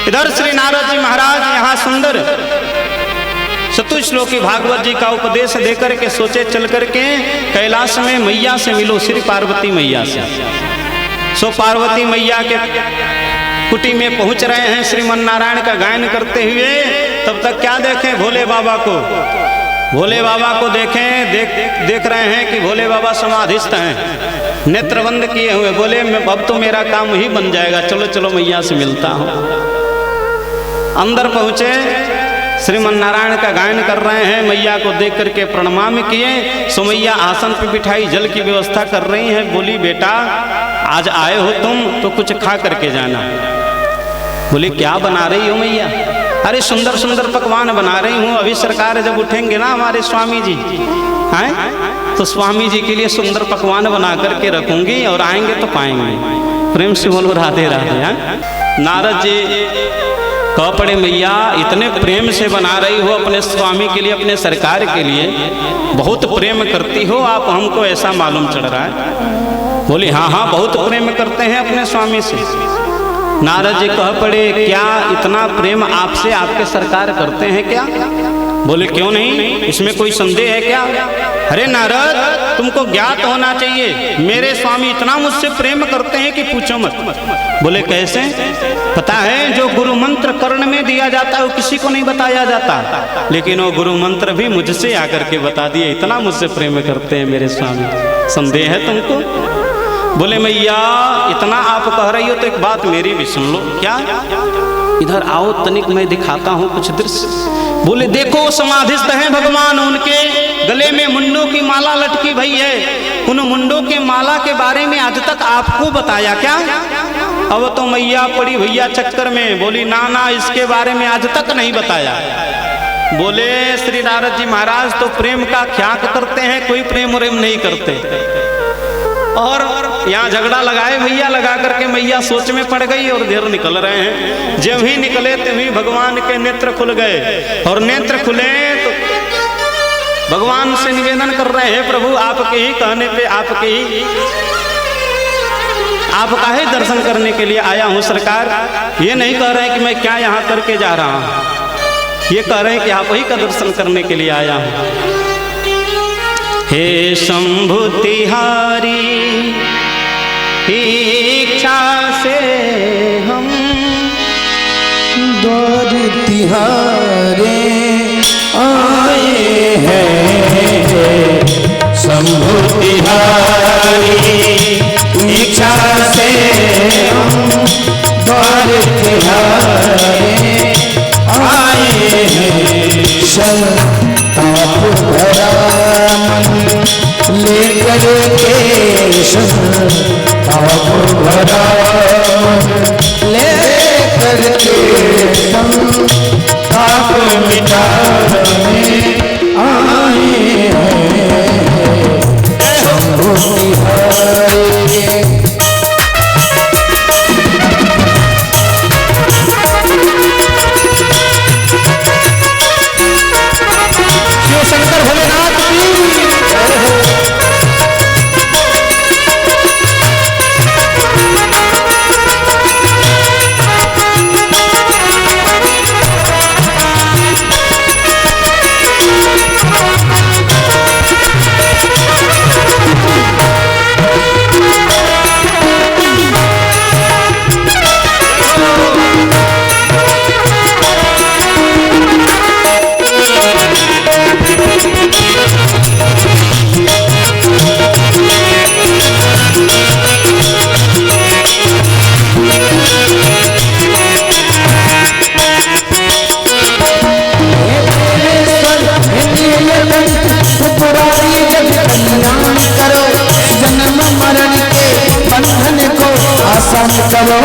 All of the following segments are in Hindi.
इधर श्री नारद जी महाराज यहाँ सुंदर चतुश्लोकी भागवत जी का उपदेश देकर के सोचे चल करके कैलाश में मैया से मिलो, श्री पार्वती मैया से। सो पार्वती मैया के कुटी में पहुंच रहे हैं श्रीमन नारायण का गायन करते हुए। तब तक क्या देखें, भोले बाबा को, भोले बाबा को देखें, देख रहे हैं कि भोले बाबा समाधिस्थ हैं, नेत्र बंद किए हुए। बोले अब तो मेरा काम ही बन जाएगा, चलो चलो मैया से मिलता हूँ। अंदर पहुंचे, श्रीमन नारायण का गायन कर रहे हैं, मैया को देख करके प्रणाम किए। सो मैया आसन पे बिठाई, जल की व्यवस्था कर रही हैं। बोली बेटा आज आए हो तुम तो कुछ खा करके जाना। बोले क्या बना रही हो मैया? अरे सुंदर सुंदर पकवान बना रही हूँ, अभी सरकार जब उठेंगे ना हमारे स्वामी जी हैं, तो स्वामी जी के लिए सुंदर पकवान बना करके रखूंगी और आएंगे तो पाएंगे। प्रेम से बोलो राधे राधे। नारद जी कह पड़े मैया इतने प्रेम से बना रही हो अपने स्वामी के लिए, अपने सरकार के लिए, बहुत प्रेम करती हो आप, हमको ऐसा मालूम चढ़ रहा है। बोली हाँ हाँ बहुत प्रेम करते हैं अपने स्वामी से। नारद जी कह पड़े क्या इतना प्रेम आपसे आपके सरकार करते हैं क्या? बोले क्यों नहीं, इसमें कोई संदेह है क्या? अरे नारद तुमको ज्ञात होना चाहिए, मेरे स्वामी इतना मुझसे प्रेम करते हैं कि पूछो मत। बोले कैसे? पता है जो गुरु मंत्र कर्ण में दिया जाता है वो किसी को नहीं बताया जाता, लेकिन वो गुरु मंत्र भी मुझसे आकर के बता दिए, इतना मुझसे प्रेम करते हैं मेरे स्वामी। संदेह है तुमको? बोले मैया इतना आप कह रही हो तो एक बात मेरी भी सुन लो। क्या? इधर आओ तनिक मैं दिखाता हूँ कुछ दृश्य। बोले देखो समाधिस्थ हैं भगवान, उनके गले में मुंडों की माला लटकी भई है। उन मुंडों के माला के बारे में आज तक आपको बताया क्या? अब तो मैया पड़ी भैया चक्कर में। बोली ना ना इसके बारे में आज तक नहीं बताया। बोले श्री नारद जी महाराज तो प्रेम का ख्याक करते हैं, कोई प्रेम उरेम नहीं करते। और यहाँ झगड़ा लगाए भैया, लगा करके मैया सोच में पड़ गई और देर निकल रहे हैं। जब ही निकले तभी भगवान के नेत्र खुल गए, और नेत्र खुले तो भगवान से निवेदन कर रहे हैं प्रभु आपके ही कहने पे, आपके ही आपका ही दर्शन करने के लिए आया हूँ सरकार। ये नहीं कह रहे हैं कि मैं क्या यहाँ करके जा रहा हूँ, ये कह रहे हैं कि आप ही का दर्शन करने के लिए आया हूँ। हे शंभु तिहारी इच्छा से हम द्वार तिहारे आए हैं। शंभु तिहारी इच्छा से हम द्वार तिहारे आए हैं। संताप भरा लेकर के संताप भरा लेकर के संताप मिटाने आए हैं। शंभु तिहारी शंकर भोलेनाथ की आसान करो, आसान करो,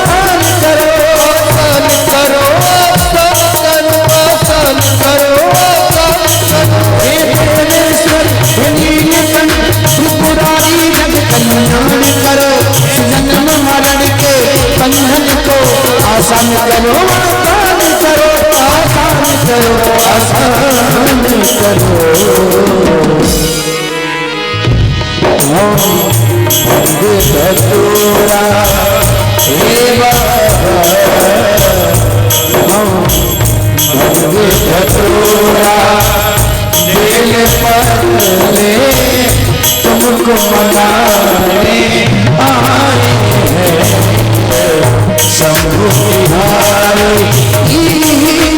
आसान करो, आसान करो, आसान करो, आसान करो। हे परमेश्वर हे नीलकंठ त्रिपुरारी जग कल्याण करो। जन्म मरण के बंधन को आसान करो, आसान करो, आसान करो, आसान करो। हे बाबा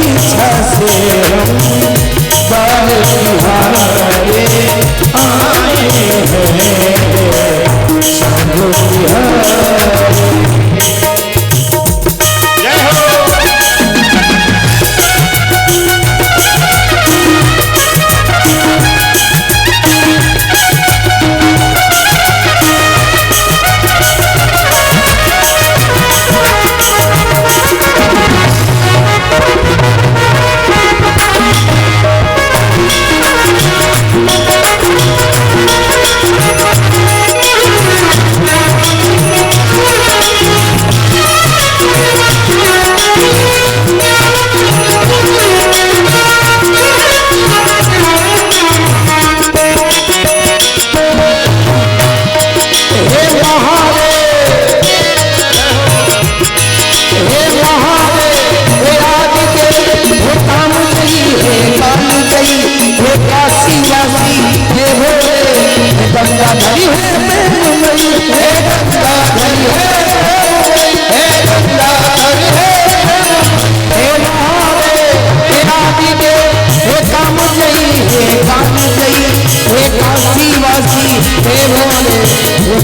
इच्छा से हम बाल तिहारे आए हैं शंभु तिहारे। जय हो।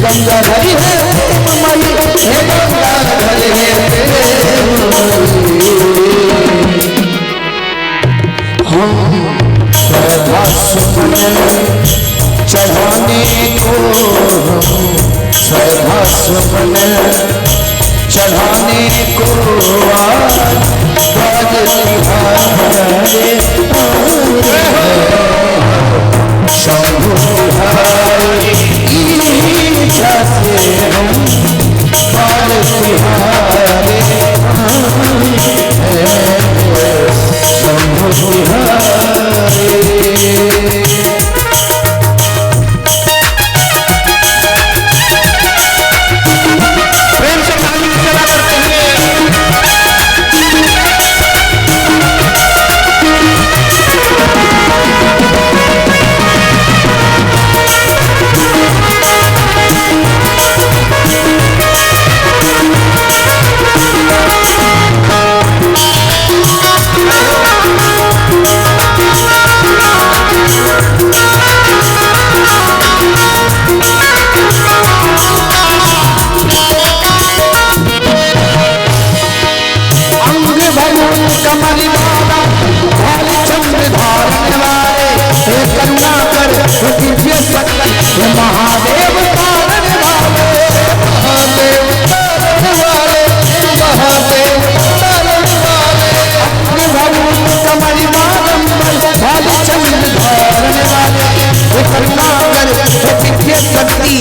गंगाधरी है मई हे गंगाधरी है हम श्रद्धा सुमन चढ़ाने को हम श्रद्धा सुमन चढ़ाने को आज बाज तिहारे शंभु तिहारे इच्छा से हम बाल तिहारे शंभु तिहारे। प्रेम से ताली चला करते हैं। कमल बाबा भाली चंद्र धारण वाले हे करुणा कर दिव्य शक्ति महादेव तारण वाले महादेव तारण वाले महादेव तारण वाले कमल बाबा भाली चंद्र धारण वाले हे करुणा कर दिव्य शक्ति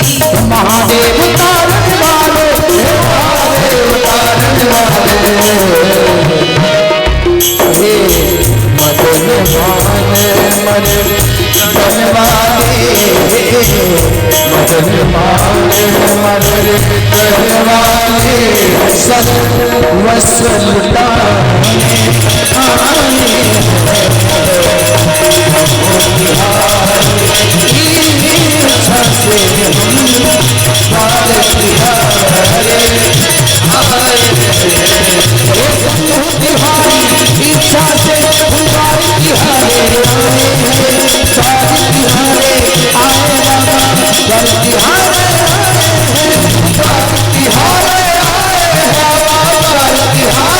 महादेव तारण वाले महादेव तारण वाले मदन मान बनवाले मदन मान बनवाले सब वस लुटाने आए इच्छा से हम बाल तिहारे आए इच्छा से बाल तिहारे आए बाबा बाल तिहारे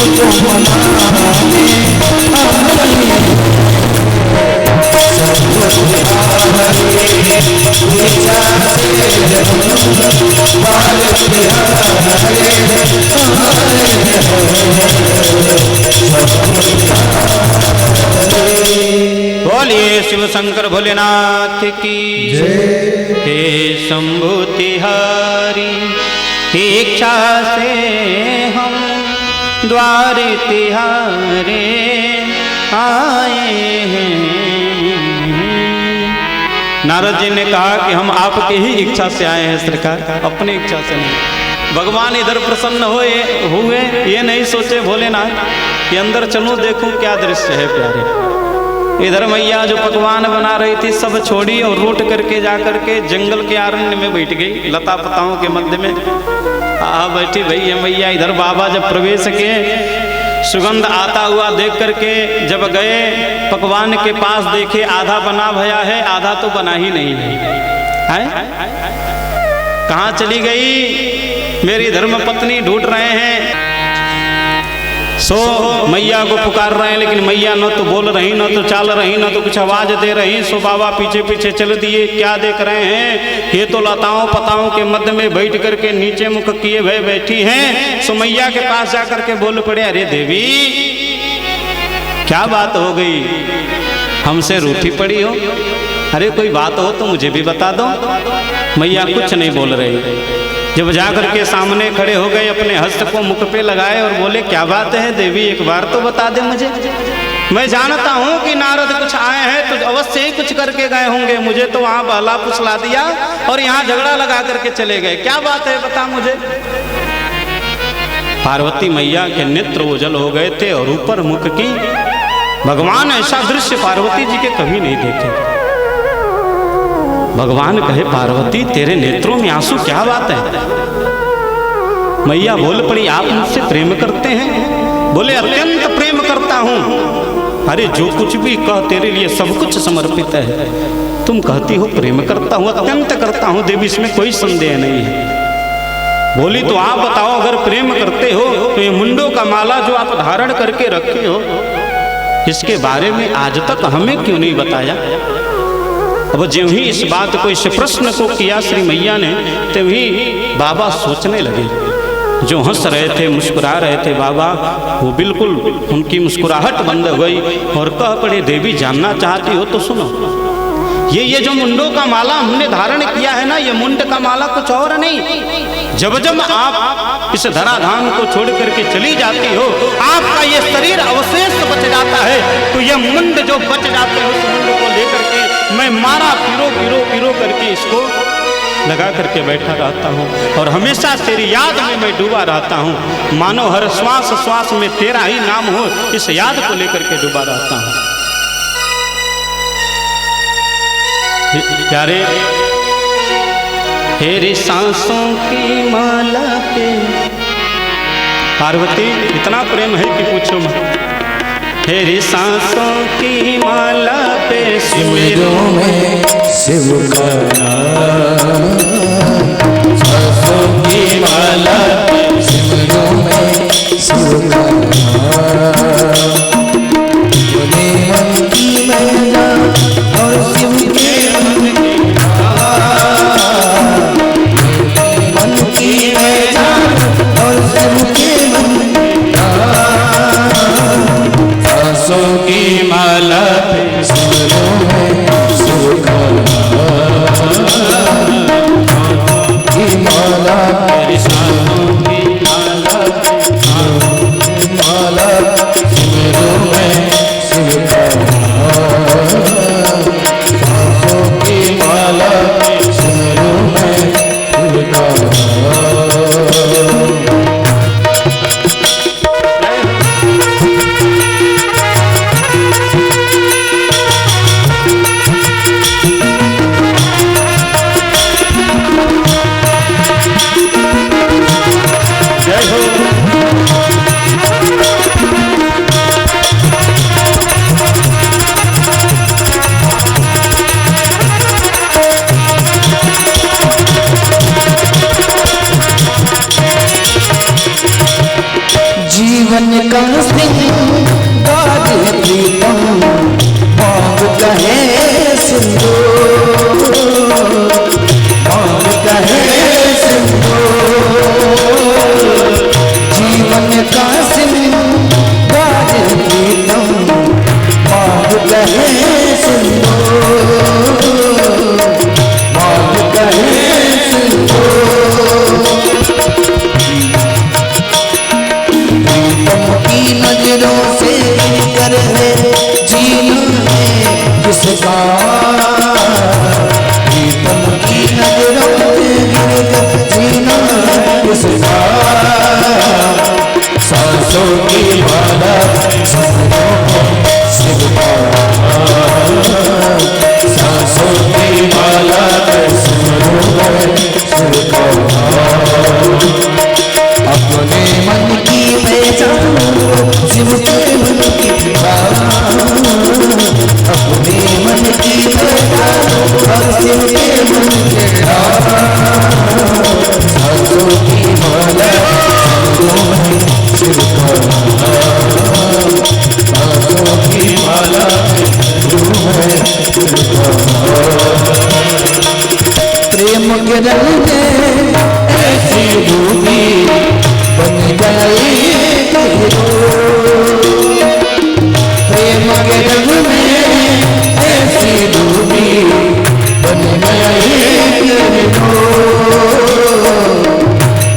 तुमको मनाने बोलिए शिव शंकर भोलेनाथ की हे शंभु तिहारी इच्छा से हम द्वार तिहारे आए हैं। नारद जी ने कहा कि हम आपकी ही इच्छा से आए हैं सरकार, अपनी इच्छा से नहीं। भगवान इधर प्रसन्न हुए ये नहीं सोचे भोलेनाथ कि अंदर चलूं देखूं क्या दृश्य है प्यारे। इधर मैया जो पकवान बना रही थी सब छोड़ी और रोट करके जा करके जंगल के अरण्य में बैठ गई, लता पताओं के मध्य में बैठी भई है मैया। इधर बाबा जब प्रवेश किए, सुगंध आता हुआ देख करके जब गए पकवान के पास, देखे आधा बना भया है, आधा तो बना ही नहीं है। कहाँ चली गई मेरी धर्म पत्नी, ढूंढ रहे हैं। सो मैया को पुकार रहे हैं, लेकिन मैया न तो बोल रही, न तो चाल रही, न तो कुछ आवाज दे रही। सो बाबा पीछे पीछे चल दिए। क्या देख रहे हैं? ये तो लताओं पताओं के मध्य में बैठ करके नीचे मुख किए हुए बैठी हैं। सो मैया के पास जाकर के बोल पड़े, अरे देवी क्या बात हो गई, हमसे रूठी पड़ी हो? अरे कोई बात हो तो मुझे भी बता दो। मैया कुछ नहीं बोल रही। जब जाकर के सामने खड़े हो गए, अपने हस्त को मुख पे लगाए और बोले, क्या बात है देवी, एक बार तो बता दे मुझे। मैं जानता हूँ कि नारद कुछ आए हैं तो अवश्य ही कुछ करके गए होंगे, मुझे तो वहां बहला फुसला दिया और यहाँ झगड़ा लगा करके चले गए। क्या बात है बता मुझे। पार्वती मैया के नेत्र ओझल हो गए थे और ऊपर मुख की। भगवान ऐसा दृश्य पार्वती जी के कभी नहीं देखे। भगवान कहे, पार्वती तेरे नेत्रों में आंसू, क्या बात है? मैया बोल पड़ी, आप मुझसे प्रेम करते हैं? बोले, अत्यंत प्रेम करता हूं। अरे जो कुछ भी कह, तेरे लिए सब कुछ समर्पित है। तुम कहती हो प्रेम करता हूं, अत्यंत करता हूं देवी, इसमें कोई संदेह नहीं है। बोली, तो आप बताओ, अगर प्रेम करते हो तो ये मुंडों का माला जो आप धारण करके रखे हो, इसके बारे में आज तक हमें क्यों नहीं बताया? अब ज्यों ही इस बात को, इस प्रश्न को किया श्री मैया ने, तभी बाबा सोचने लगे। जो हंस रहे थे, मुस्कुरा रहे थे बाबा, वो बिल्कुल उनकी मुस्कुराहट बंद हो गई और कह पड़े, देवी जानना चाहती हो तो सुनो। ये जो मुंडों का माला हमने धारण किया है ना, ये मुंड का माला कुछ और नहीं। जब जब आप इस धराधाम को छोड़ करके चली जाती हो, आपका ये शरीर अवशेष बच जाता है, तो ये मुंड जो बच जाते हैं, उस मुंड को लेकर के मैं मारा पिरो करके इसको लगा करके बैठा रहता हूँ और हमेशा तेरी याद में मैं डूबा रहता हूँ। मानो हर श्वास श्वास में तेरा ही नाम हो, इस याद को लेकर के डूबा रहता हूँ। प्यारे, तेरी सांसों की माला पे, पार्वती इतना प्रेम है कि पूछो मत। तेरी सांसों की माला पे सिमरों में शिव का नाम, सांसों की माला पे सिमरों में शिव का नाम। बोले मन की मैया और शिव के मन की मैया और शिव के मन सांसों की माला पे सिमरों में शिव का नाम। प्रेम के रंग में ऐसी डूबी बन जाएगी रो। प्रेम के रंग में ऐसी डूबी बन जाएगी रो,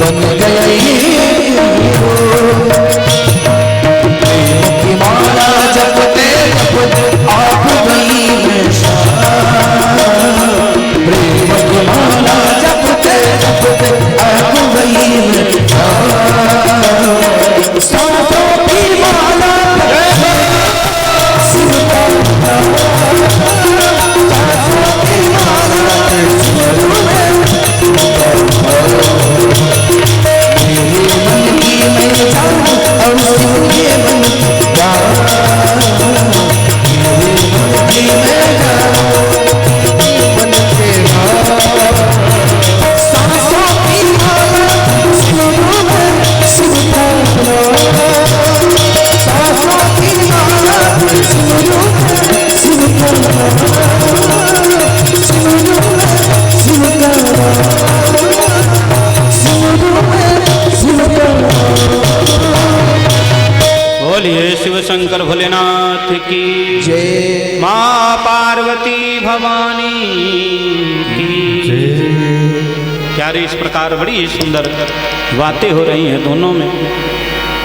बन जाएगी रो। प्रेम की माला जपते जपते आप गई में प्रेम की माला जपते जपते आप गई में सांसों की माला शिव का सांसों की माला मेरे मन की मैं जाऊं और शिव के मन मेरे मन की मैं जाऊं मन के सांसों की माला शिव में शिव का सांसों की माला शिव में शिव का शिव में शिव का शिव का। बोलिए शिव शंकर भोलेनाथ की जय। माँ पार्वती भवानी की प्यारे इस प्रकार बड़ी सुंदर बातें हो रही हैं दोनों में।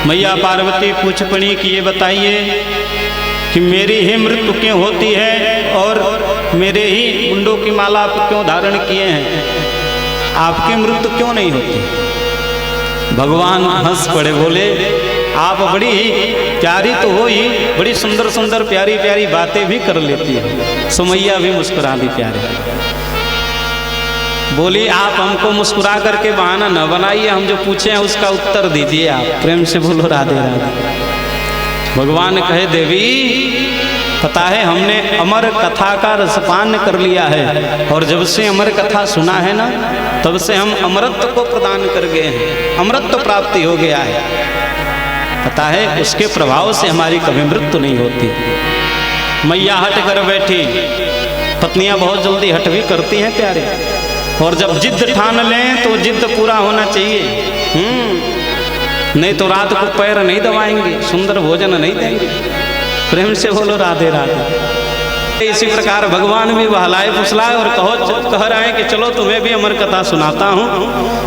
मैया पार्वती पूछ पड़ी कि ये बताइए कि मेरी ही मृत्यु क्यों होती है और मेरे ही मुंडों की माला आप क्यों धारण किए हैं, आपकी मृत्यु क्यों नहीं होती। भगवान हंस पड़े, बोले आप बड़ी प्यारी तो हो ही, बड़ी सुंदर सुंदर प्यारी प्यारी बातें भी कर लेती है। सुमैया भी मुस्कुरा दी प्यारे। बोली आप हमको मुस्कुरा करके बहाना न बनाइए, हम जो पूछे हैं उसका उत्तर दीजिए आप। प्रेम से बोलो राधे राधे। भगवान कहे देवी पता है हमने अमर कथा का रसपान कर लिया है और जब से अमर कथा सुना है ना तब से हम अमरत्व को प्रदान कर गए हैं, अमरत्व प्राप्ति हो गया है। पता है उसके प्रभाव से हमारी कभी मृत्यु नहीं होती। मैया हट कर बैठी, पत्नियां बहुत जल्दी हट भी करती हैं प्यारे, और जब जिद ठान लें तो जिद पूरा होना चाहिए। नहीं तो रात को पैर नहीं दबाएंगे, सुंदर भोजन नहीं देंगे। प्रेम से बोलो राधे राधे। इसी प्रकार भगवान भी बहलाए फुसलाए और कह रहे हैं कि चलो तुम्हें भी अमर कथा सुनाता हूँ।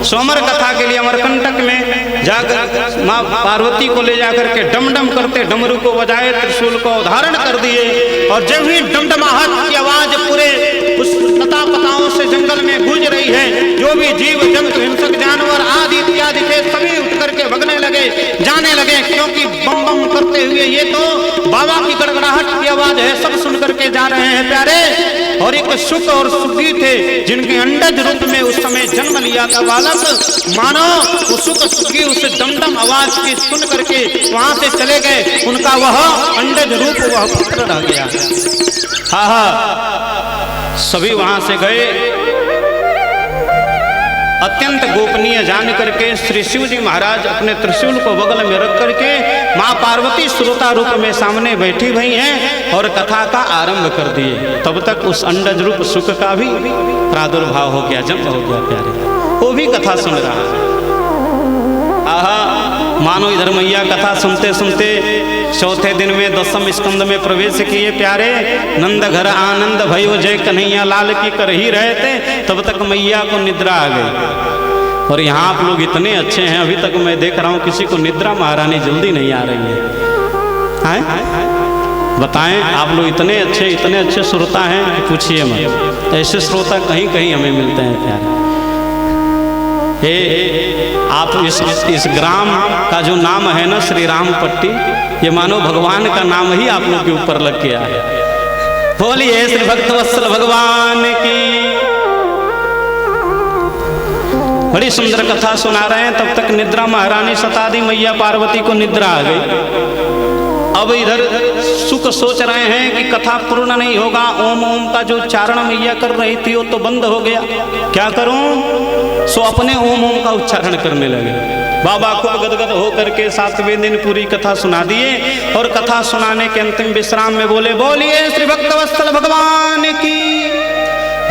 सोमर कथा के लिए अमरकंटक में जाकर माँ पार्वती को ले जाकर के डम डम करते डमरू को बजाए, त्रिशूल को धारण कर दिए, और जब ही डमडमाहट की आवाज पूरे उस लतापताओं से जंगल में गूंज रही है, जो भी जीव जंतु हिंसक जानवर आदि इत्यादि थे सभी उठ करके भगने लगे, जाने लगे, क्योंकि बम बम करते हुए ये तो बाबा की गड़गड़ाहट की आवाज है, सब सुन करके जा रहे हैं प्यारे। और एक सुख और सुखी थे जिनके अंडज रूप में उस समय जन्म लिया था बालक, मानो उस सुख सुखी उस डमडम आवाज की सुन करके वहां से चले गए, उनका वह अंडज रूप वह पुत्र रह गया। हाँ हाँ, सभी वहां से गए। अत्यंत गोपनीय जान करके श्री शिव जी महाराज अपने त्रिशूल को बगल में रख करके माँ पार्वती श्रोता रूप में सामने बैठी हुई हैं और कथा का आरंभ कर दिए। तब तक उस अंडज रूप सुख का भी प्रादुर्भाव हो गया, जन्म हो गया प्यारे, वो भी कथा सुन रहा है। आहा, मानो इधर मैया कथा सुनते सुनते चौथे दिन में 10वें स्कंद में प्रवेश किए प्यारे। नंद घर आनंद भयो जय कन्हैया लाल की कर ही रहे थे, तब तक मैया को निद्रा आ गई। और यहाँ आप लोग इतने अच्छे हैं, अभी तक मैं देख रहा हूँ किसी को निद्रा महारानी जल्दी नहीं आ रही है। बताएं, आप लोग इतने अच्छे श्रोता हैं कि पूछिए मत। ऐसे श्रोता कहीं कहीं हमें मिलते हैं प्यारे। आप इस ग्राम का जो नाम है ना श्री राम पट्टी, ये मानो भगवान का नाम ही आप लोग के ऊपर लग गया है। बोलिए श्री भक्तवत्सल भगवान की। बड़ी सुंदर कथा सुना रहे हैं, तब तक निद्रा महारानी सता दी, मैया पार्वती को निद्रा आ गई। अब इधर सुख सोच रहे हैं कि कथा पूर्ण नहीं होगा, ओम ओम का जो उच्चारण मैया कर रही थी वो तो बंद हो गया, क्या करूं? सो अपने ओम ओम का उच्चारण करने लगे। बाबा खूब गदगद हो करके 7वें दिन पूरी कथा सुना दिए और कथा सुनाने के अंतिम विश्राम में बोले, बोलिए श्री भक्तवत्सल भगवान की।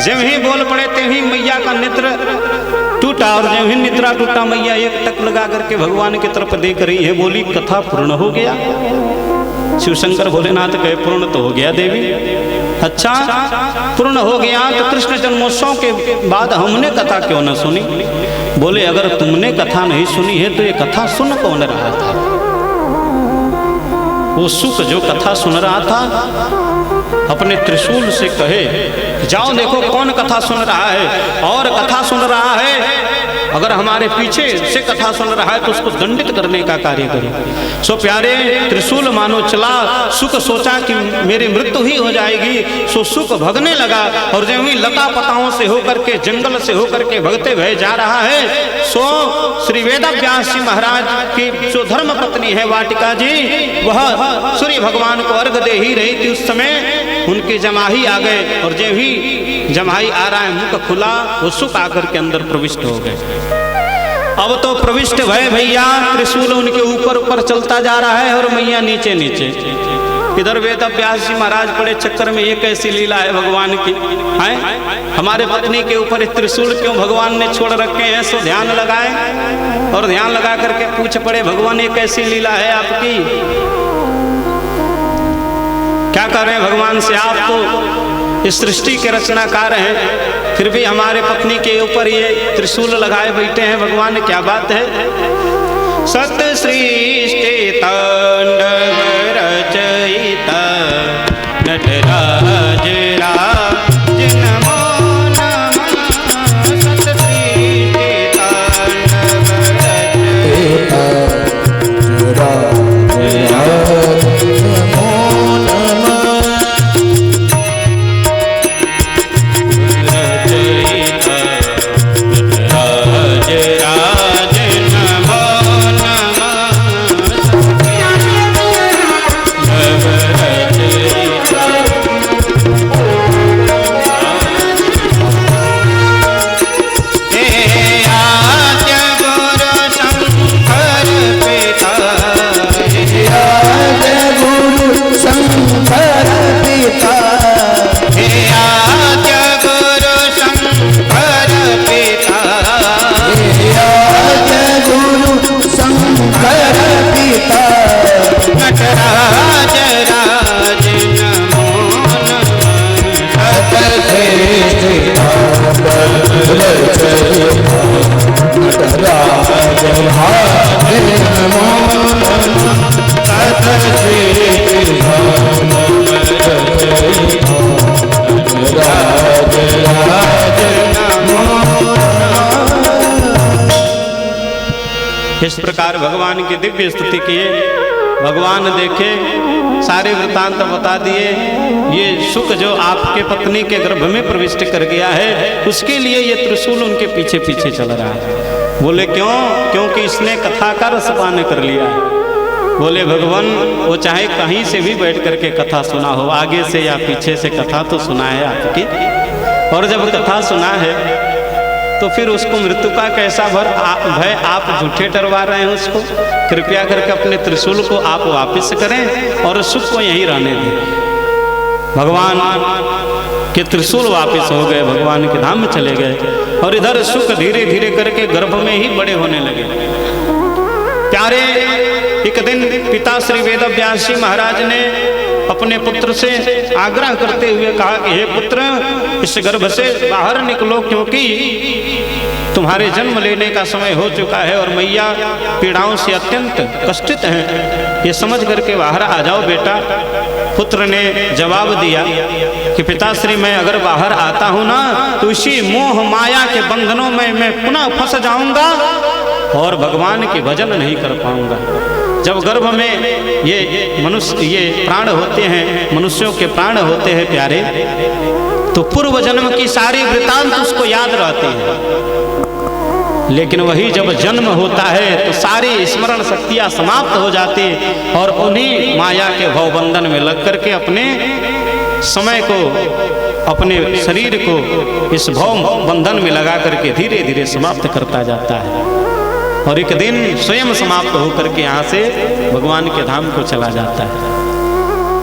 जब ही बोल पड़े तभी मैया का नेत्र टूटा और जब ही निद्रा टूटा मैया एक टक लगा करके भगवान की तरफ देख रही है, बोली कथा पूर्ण हो गया। शिव शंकर भोलेनाथ कहे पूर्ण तो हो गया देवी। अच्छा पूर्ण हो गया तो कृष्ण जन्मोत्सव के बाद हमने कथा क्यों न सुनी? बोले अगर तुमने कथा नहीं सुनी है तो ये कथा सुन कौन रहा था? वो सुख जो कथा सुन रहा था अपने त्रिशूल से कहे जाओ देखो कौन कथा सुन रहा है, और कथा सुन रहा है अगर हमारे पीछे से कथा सुन रहा है तो उसको दंडित करने का कार्य करो। सो प्यारे त्रिशूल मानो चला, सुख सोचा कि मेरी मृत्यु ही हो जाएगी, सो सुख भगने लगा और जब ही लता पताओं से होकर के जंगल से होकर के भगते भय जा रहा है, सो श्री वेदव्यास जी महाराज की जो धर्म पत्नी है वाटिका जी, वह सूर्य भगवान को अर्घ दे ही रही थी। उस समय उनके जमाही आ गए और जब ही जमाही आ रहा है मुख खुला, वो सुख आकर के अंदर प्रविष्ट हो गए। अब तो प्रविष्ट भय भैया, त्रिशूल उनके ऊपर ऊपर चलता जा रहा है और मैया नीचे नीचे। इधर वेदव्यास जी महाराज बड़े चक्कर में, ये कैसी लीला है भगवान की, है हमारे पत्नी के ऊपर त्रिशूल क्यों भगवान ने छोड़ रखे हैं? सो ध्यान लगाए और ध्यान लगा करके पूछ पड़े, भगवान ये कैसी लीला है आपकी? क्या कर रहे हैं भगवान से? आप तो इस सृष्टि के रचनाकार हैं, फिर भी हमारे पत्नी के ऊपर ये त्रिशूल लगाए बैठे हैं भगवान, क्या बात है? सत सृष्टि तांडव रचयिता नटराज राज नमो नमः। सत सृष्टि तांडव रचयिता इस प्रकार भगवान की दिव्य स्तुति किए। भगवान देखे, सारे वृतांत बता दिए। ये सुख जो आपके पत्नी के गर्भ में प्रविष्ट कर गया है, उसके लिए ये त्रिशूल उनके पीछे पीछे चल रहा है। बोले क्यों? क्योंकि इसने कथा का रसपान कर लिया है। बोले भगवान वो चाहे कहीं से भी बैठ करके कथा सुना हो, आगे से या पीछे से कथा तो सुना है आपकी, और जब कथा सुना है तो फिर उसको मृत्यु का कैसा भय आप झूठे डरवा रहे हैं उसको। कृपया करके अपने त्रिशूल को आप वापस करें और सुख को यहीं रहने दें। भगवान के त्रिशूल वापस हो गए, भगवान के धाम में चले गए और इधर सुख धीरे धीरे करके गर्भ में ही बड़े होने लगे। प्यारे एक दिन पिता श्री वेदव्यास जी महाराज ने अपने पुत्र से आग्रह करते हुए कहा कि हे पुत्र, इस गर्भ से बाहर निकलो, क्योंकि तुम्हारे जन्म लेने का समय हो चुका है और मैया पीड़ाओं से अत्यंत कष्टित हैं, ये समझ करके बाहर आ जाओ बेटा। पुत्र ने जवाब दिया कि पिताश्री, मैं अगर बाहर आता हूँ ना तो इसी मोह माया के बंधनों में मैं पुनः फंस जाऊंगा और भगवान के भजन नहीं कर पाऊंगा। जब गर्भ में ये मनुष्य, ये प्राण होते हैं, मनुष्यों के प्राण होते हैं प्यारे, तो पूर्व जन्म की सारी वृतांत उसको याद रहती है। लेकिन वही जब जन्म होता है तो सारी स्मरण शक्तियाँ समाप्त हो जाती और उन्हीं माया के भवबंधन में लग करके अपने समय को, अपने शरीर को इस भव बंधन में लगा करके धीरे धीरे समाप्त करता जाता है और एक दिन स्वयं समाप्त होकर के यहाँ से भगवान के धाम को चला जाता है।